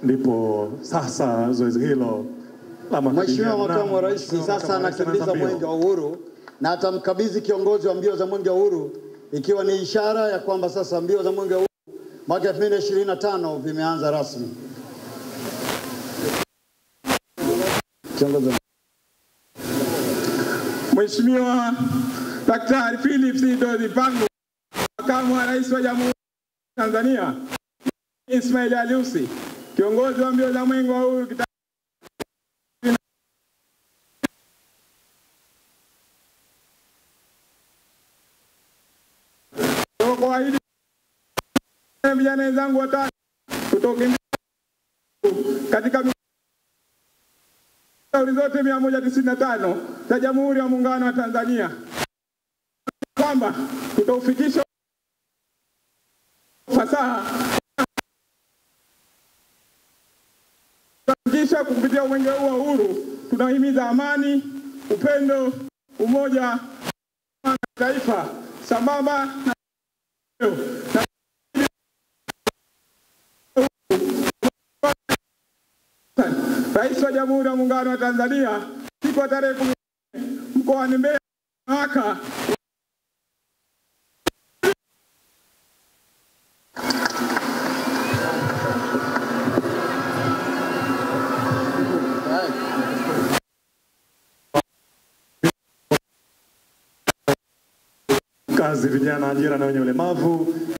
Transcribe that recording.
ndipo sasa zoezi hilo la Mheshimiwa Makamu wa Rais sasa anakimbiza Mwenge wa Uhuru na atamkabidhi kiongozi wa mbio za Mwenge wa Uhuru, ikiwa ni ishara ya kwamba sasa mbio za Mwenge wa Uhuru mwaka 2025 vimeanza rasmi. Mheshimiwa Daktari Philip Sidodi Pango, Makamu wa Rais wa Jamhuri ya Tanzania, Ismail Alusi, kiongozi wa mbio za Mwenge wa Uhuru kwa hili vijana wenzangu watatu kutoka katika shauri zote 195 za Jamhuri ya Muungano wa Tanzania kwamba tutaufikisha fasaha kupitia Mwenge huu wa Uhuru. Tunahimiza amani, upendo, umoja wa taifa sambamba na Rais wa Jamhuri ya Muungano wa Tanzania siku ya tarehe 10 mkoani Mbeya mwaka kazi, vijana, ajira na wenye ulemavu.